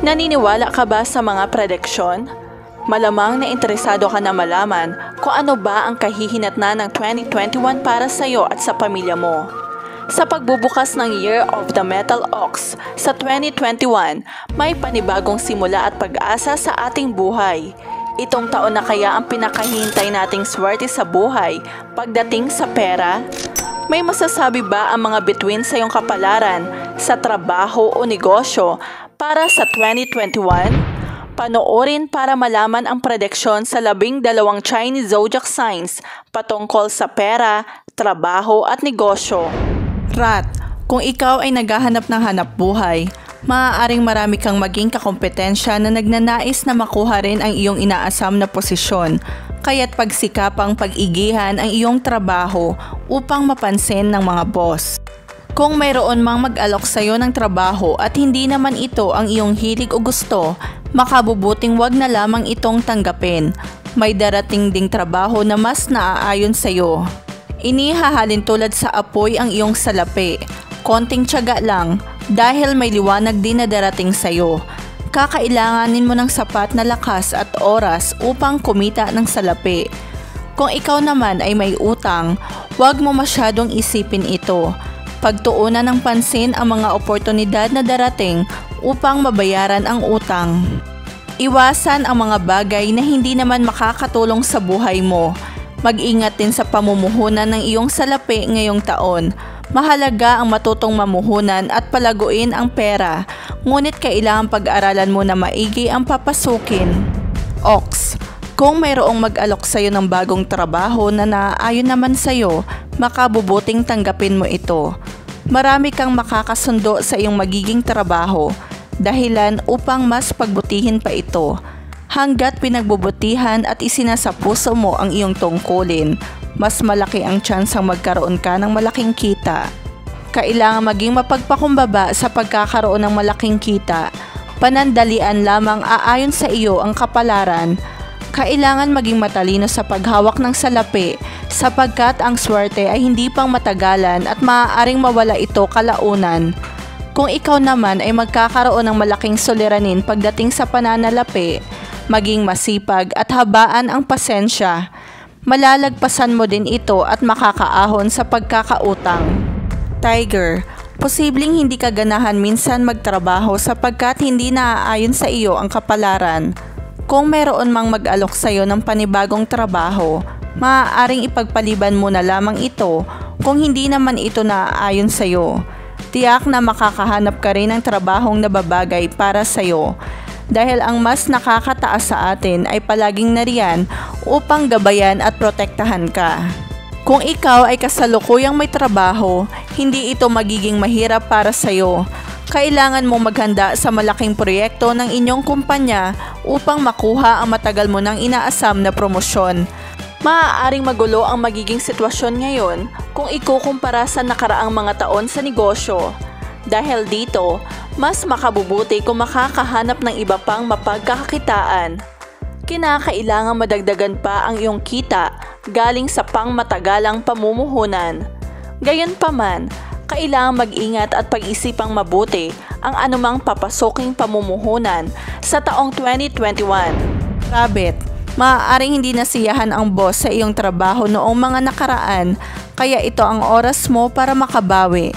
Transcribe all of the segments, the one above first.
Naniniwala ka ba sa mga prediksyon? Malamang na interesado ka na malaman kung ano ba ang kahihinatnan ng 2021 para sa iyo at sa pamilya mo. Sa pagbubukas ng Year of the Metal Ox sa 2021, may panibagong simula at pag-asa sa ating buhay. Itong taon na kaya ang pinakahintay nating swerte sa buhay pagdating sa pera? May masasabi ba ang mga bituin sa iyong kapalaran sa trabaho o negosyo para sa 2021? Panoorin para malaman ang prediksyon sa 12 Chinese zodiac signs patungkol sa pera, trabaho at negosyo. Rat, kung ikaw ay naghahanap ng hanap buhay, maaaring marami kang maging kakompetensya na nagnanais na makuha rin ang iyong inaasam na posisyon, kaya't pagsikapang pag-igihan ang iyong trabaho upang mapansin ng mga boss. Kung mayroon mang mag-alok sa iyo ng trabaho at hindi naman ito ang iyong hilig o gusto, makabubuting wag na lamang itong tanggapin. May darating ding trabaho na mas naaayon sa iyo. Inihahalin tulad sa apoy ang iyong salapi. Konting tiyaga lang dahil may liwanag din na darating sa iyo. Kakailanganin mo ng sapat na lakas at oras upang kumita ng salapi. Kung ikaw naman ay may utang, wag mo masyadong isipin ito. Pagtuunan ng pansin ang mga oportunidad na darating upang mabayaran ang utang. Iwasan ang mga bagay na hindi naman makakatulong sa buhay mo. Mag-ingat din sa pamumuhunan ng iyong salapi ngayong taon. Mahalaga ang matutong mamuhunan at palaguin ang pera, ngunit kailangang pag-aralan mo na maigi ang papasukin. Ox, kung mayroong mag-alok sa iyo ng bagong trabaho na naaayon naman sa iyo, makabubuting tanggapin mo ito. Marami kang makakasundo sa iyong magiging trabaho, dahilan upang mas pagbutihin pa ito. Hanggat pinagbubutihan at isinasapuso mo ang iyong tungkulin, mas malaki ang tsansang magkaroon ka ng malaking kita. Kailangan maging mapagpakumbaba sa pagkakaroon ng malaking kita. Panandalian lamang aayon sa iyo ang kapalaran. Kailangan maging matalino sa paghawak ng salapi sapagkat ang swerte ay hindi pang matagalan at maaaring mawala ito kalaunan. Kung ikaw naman ay magkakaroon ng malaking suliranin pagdating sa pananalapi, maging masipag at habaan ang pasensya. Malalagpasan mo din ito at makakaahon sa pagkakautang. Tiger, posibleng hindi ka ganahan minsan magtrabaho sapagkat hindi naaayon sa iyo ang kapalaran. Kung mayroon mang mag-alok sa iyo ng panibagong trabaho, maaaring ipagpaliban mo na lamang ito kung hindi naman ito naaayon sa iyo. Tiyak na makakahanap ka rin ng trabahong nababagay para sa iyo dahil ang mas nakakataas sa atin ay palaging nariyan upang gabayan at protektahan ka. Kung ikaw ay kasalukuyang may trabaho, hindi ito magiging mahirap para sa iyo. Kailangan mong maghanda sa malaking proyekto ng inyong kumpanya upang makuha ang matagal mo nang inaasam na promosyon. Maaaring magulo ang magiging sitwasyon ngayon kung ikukumpara sa nakaraang mga taon sa negosyo. Dahil dito, mas makabubuti kung makakahanap ng iba pang mapagkakakitaan. Kinakailangan madagdagan pa ang iyong kita galing sa pangmatagalang pamumuhunan. Gayunpaman, kailangang mag-ingat at pag-isipang mabuti ang anumang papasuking pamumuhunan sa taong 2021. Rabbit, maaaring hindi nasiyahan ang boss sa iyong trabaho noong mga nakaraan, kaya ito ang oras mo para makabawi.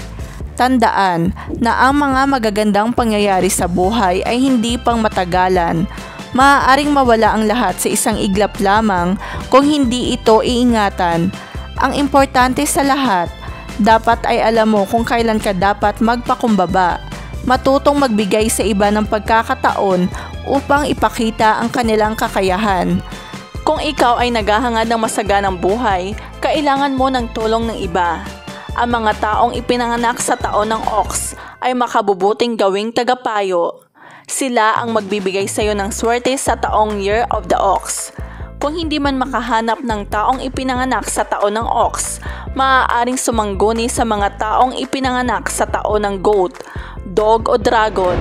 Tandaan na ang mga magagandang pangyayari sa buhay ay hindi pang matagalan. Maaaring mawala ang lahat sa isang iglap lamang kung hindi ito iingatan. Ang importante sa lahat, dapat ay alam mo kung kailan ka dapat magpakumbaba. Matutong magbigay sa iba ng pagkakataon upang ipakita ang kanilang kakayahan. Kung ikaw ay naghahangad ng masaganang buhay, kailangan mo ng tulong ng iba. Ang mga taong ipinanganak sa taon ng Ox ay makabubuting gawing tagapayo. Sila ang magbibigay sa iyo ng swerte sa taong Year of the Ox. Kung hindi man makahanap ng taong ipinanganak sa taon ng Ox, maaaring sumangguni sa mga taong ipinanganak sa taon ng Goat, Dog o Dragon.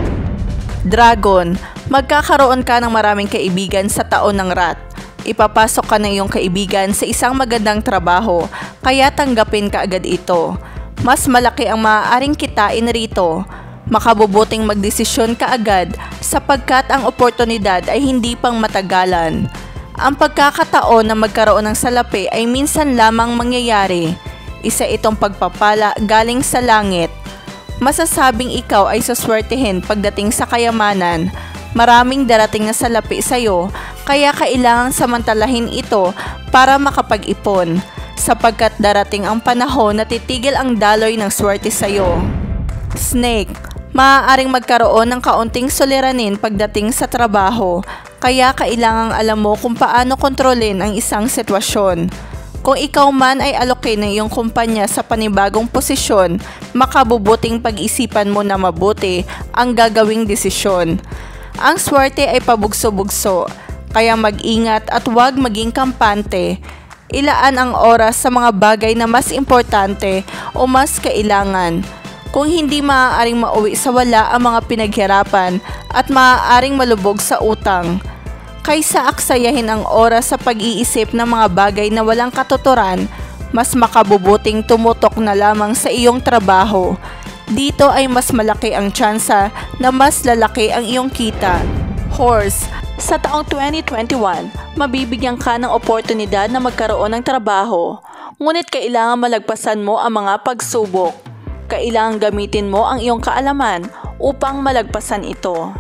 Dragon, magkakaroon ka ng maraming kaibigan sa taon ng Rat. Ipapasok ka ng iyong kaibigan sa isang magandang trabaho, kaya tanggapin ka agad ito. Mas malaki ang maaaring kitain rito. Makabubuting magdesisyon ka agad sapagkat ang oportunidad ay hindi pang matagalan. Ang pagkakataon na magkaroon ng salapi ay minsan lamang mangyayari. Isa itong pagpapala galing sa langit. Masasabing ikaw ay saswertehin pagdating sa kayamanan. Maraming darating na salapi sa iyo, kaya kailangang samantalahin ito para makapag-ipon. Sapagkat darating ang panahon na titigil ang daloy ng swerte sa iyo. Snake, maaaring magkaroon ng kaunting suliranin pagdating sa trabaho, kaya kailangang alam mo kung paano kontrolin ang isang sitwasyon. Kung ikaw man ay alokin ng iyong kumpanya sa panibagong posisyon, makabubuting pag-isipan mo na mabuti ang gagawing desisyon. Ang swerte ay pabugso-bugso, kaya mag-ingat at huwag maging kampante. Ilaan ang oras sa mga bagay na mas importante o mas kailangan. Kung hindi maaaring mauwi sa wala ang mga pinaghirapan at maaaring malubog sa utang, kaysa aksayahin ang oras sa pag-iisip ng mga bagay na walang katuturan, mas makabubuting tumutok na lamang sa iyong trabaho. Dito ay mas malaki ang tsansa na mas lalaki ang iyong kita. Horse, sa taong 2021, mabibigyan ka ng oportunidad na magkaroon ng trabaho, ngunit kailangan malagpasan mo ang mga pagsubok. Kailangan gamitin mo ang iyong kaalaman upang malagpasan ito.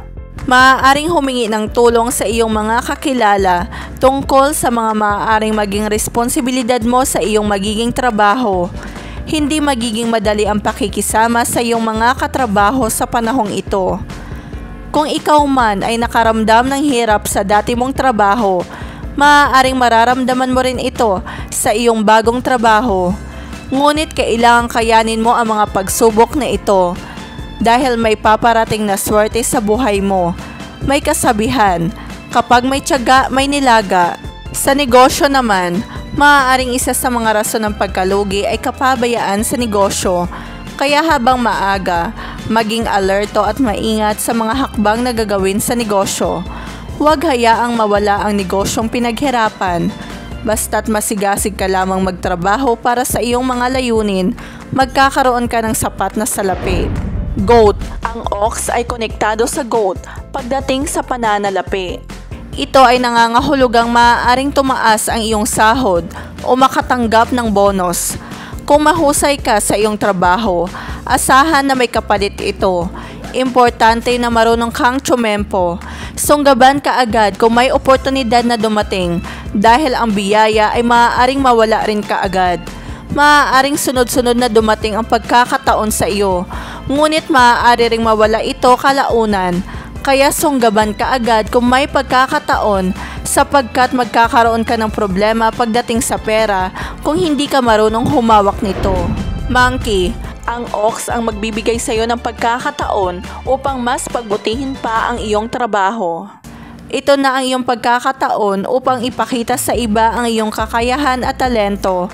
Maaaring humingi ng tulong sa iyong mga kakilala tungkol sa mga maaaring maging responsibilidad mo sa iyong magiging trabaho. Hindi magiging madali ang pakikisama sa iyong mga katrabaho sa panahong ito. Kung ikaw man ay nakaramdam ng hirap sa dati mong trabaho, maaaring mararamdaman mo rin ito sa iyong bagong trabaho. Ngunit kailangang kayanin mo ang mga pagsubok na ito dahil may paparating na swerte sa buhay mo. May kasabihan, kapag may tiyaga, may nilaga. Sa negosyo naman, maaaring isa sa mga rason ng pagkalugi ay kapabayaan sa negosyo. Kaya habang maaga, maging alerto at maingat sa mga hakbang na gagawin sa negosyo. Huwag hayaang mawala ang negosyong pinaghirapan. Basta't masigasig ka lamang magtrabaho para sa iyong mga layunin, magkakaroon ka ng sapat na salapi. Goat, ang ox ay konektado sa goat pagdating sa pananalapi. Ito ay nangangahulugang maaaring tumaas ang iyong sahod o makatanggap ng bonus. Kung mahusay ka sa iyong trabaho, asahan na may kapalit ito. Importante na marunong kang tsumempo. Sunggaban ka agad kung may oportunidad na dumating dahil ang biyaya ay maaaring mawala rin kaagad. Maaaring sunod-sunod na dumating ang pagkakataon sa iyo, ngunit maaari ring mawala ito kalaunan. Kaya sunggaban ka agad kung may pagkakataon sapagkat magkakaroon ka ng problema pagdating sa pera kung hindi ka marunong humawak nito. Monkey, ang ox ang magbibigay sa iyo ng pagkakataon upang mas pagbutihin pa ang iyong trabaho. Ito na ang iyong pagkakataon upang ipakita sa iba ang iyong kakayahan at talento.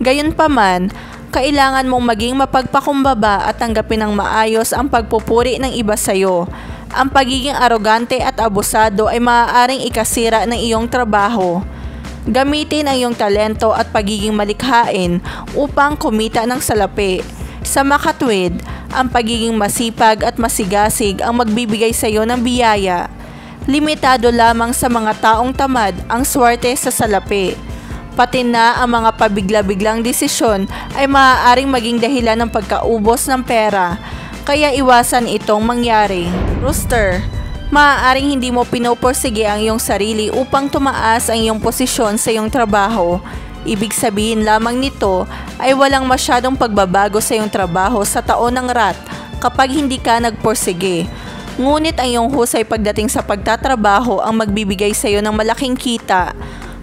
Gayunpaman, kailangan mong maging mapagpakumbaba at tanggapin ng maayos ang pagpupuri ng iba sa iyo. Ang pagiging arogante at abusado ay maaaring ikasira ng iyong trabaho. Gamitin ang iyong talento at pagiging malikhain upang kumita ng salapi. Sa makatwid, ang pagiging masipag at masigasig ang magbibigay sa iyo ng biyaya. Limitado lamang sa mga taong tamad ang swerte sa salapi. Pati na ang mga pabigla-biglang desisyon ay maaaring maging dahilan ng pagkaubos ng pera, kaya iwasan itong mangyari. Rooster, maaaring hindi mo pinoporsige ang iyong sarili upang tumaas ang iyong posisyon sa iyong trabaho. Ibig sabihin lamang nito ay walang masyadong pagbabago sa iyong trabaho sa taon ng rat kapag hindi ka nagporsige. Ngunit ang iyong husay pagdating sa pagtatrabaho ang magbibigay sa iyo ng malaking kita.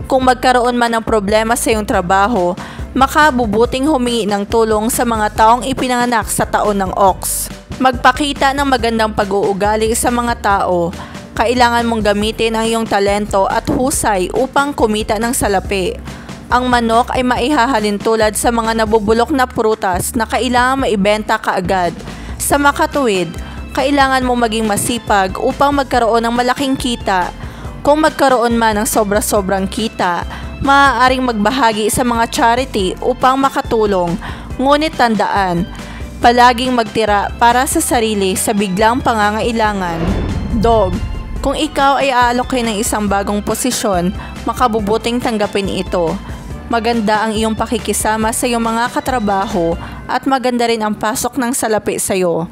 Kung magkaroon man ng problema sa iyong trabaho, makabubuting humingi ng tulong sa mga taong ipinanganak sa taon ng ox. Magpakita ng magandang pag-uugali sa mga tao. Kailangan mong gamitin ang iyong talento at husay upang kumita ng salapi. Ang manok ay maihahalin tulad sa mga nabubulok na prutas na kailangan maibenta kaagad. Sa makatuwid, kailangan mong maging masipag upang magkaroon ng malaking kita. Kung magkaroon man ng sobra-sobrang kita, maaaring magbahagi sa mga charity upang makatulong. Ngunit tandaan, Palaging magtira para sa sarili sa biglang pangangailangan. Dog, kung ikaw ay aalokay ng isang bagong posisyon, makabubuting tanggapin ito. Maganda ang iyong pakikisama sa iyong mga katrabaho at maganda rin ang pasok ng salapi sa iyo.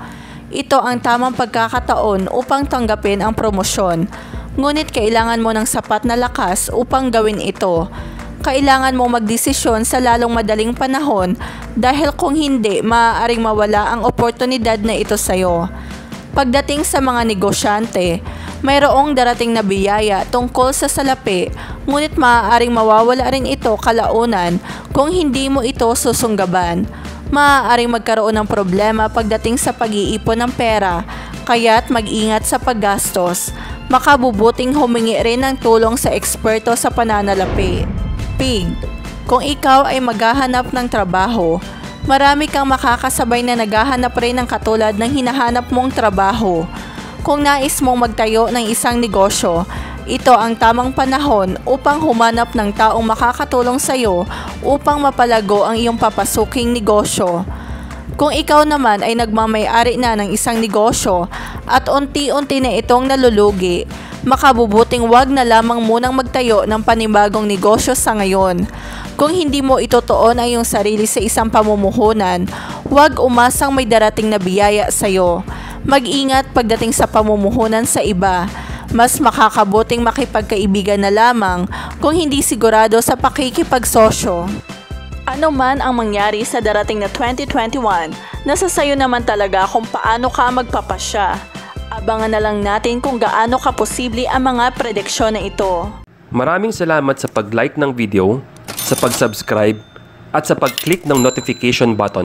Ito ang tamang pagkakataon upang tanggapin ang promosyon. Ngunit kailangan mo ng sapat na lakas upang gawin ito. Kailangan mo magdesisyon sa lalong madaling panahon dahil kung hindi, maaaring mawala ang oportunidad na ito sa iyo. Pagdating sa mga negosyante, mayroong darating na biyaya tungkol sa salapi, ngunit maaaring mawawala rin ito kalaunan kung hindi mo ito susunggaban. Maaaring magkaroon ng problema pagdating sa pag-iipon ng pera, kaya't mag-ingat sa paggastos. Makabubuting humingi rin ng tulong sa eksperto sa pananalapi. Pig, kung ikaw ay maghahanap ng trabaho, marami kang makakasabay na naghahanap rin ng katulad ng hinahanap mong trabaho. Kung nais mong magtayo ng isang negosyo, ito ang tamang panahon upang humanap ng taong makakatulong sa iyo upang mapalago ang iyong papasuking negosyo. Kung ikaw naman ay nagmamay-ari na ng isang negosyo at unti-unti na itong nalulugi, makabubuting wag na lamang munang magtayo ng panibagong negosyo sa ngayon. Kung hindi mo itutuon ang iyong sarili sa isang pamumuhunan, huwag umasang may darating na biyaya sa iyo. Mag-ingat pagdating sa pamumuhunan sa iba. Mas makakabuting makipagkaibigan na lamang kung hindi sigurado sa pakikipagsosyo. Ano man ang mangyari sa darating na 2021, nasa sayo naman talaga kung paano ka magpapasya. Abangan na lang natin kung gaano kaposible ang mga prediksyon na ito. Maraming salamat sa pag-like ng video, sa pag-subscribe, at sa pag-click ng notification button.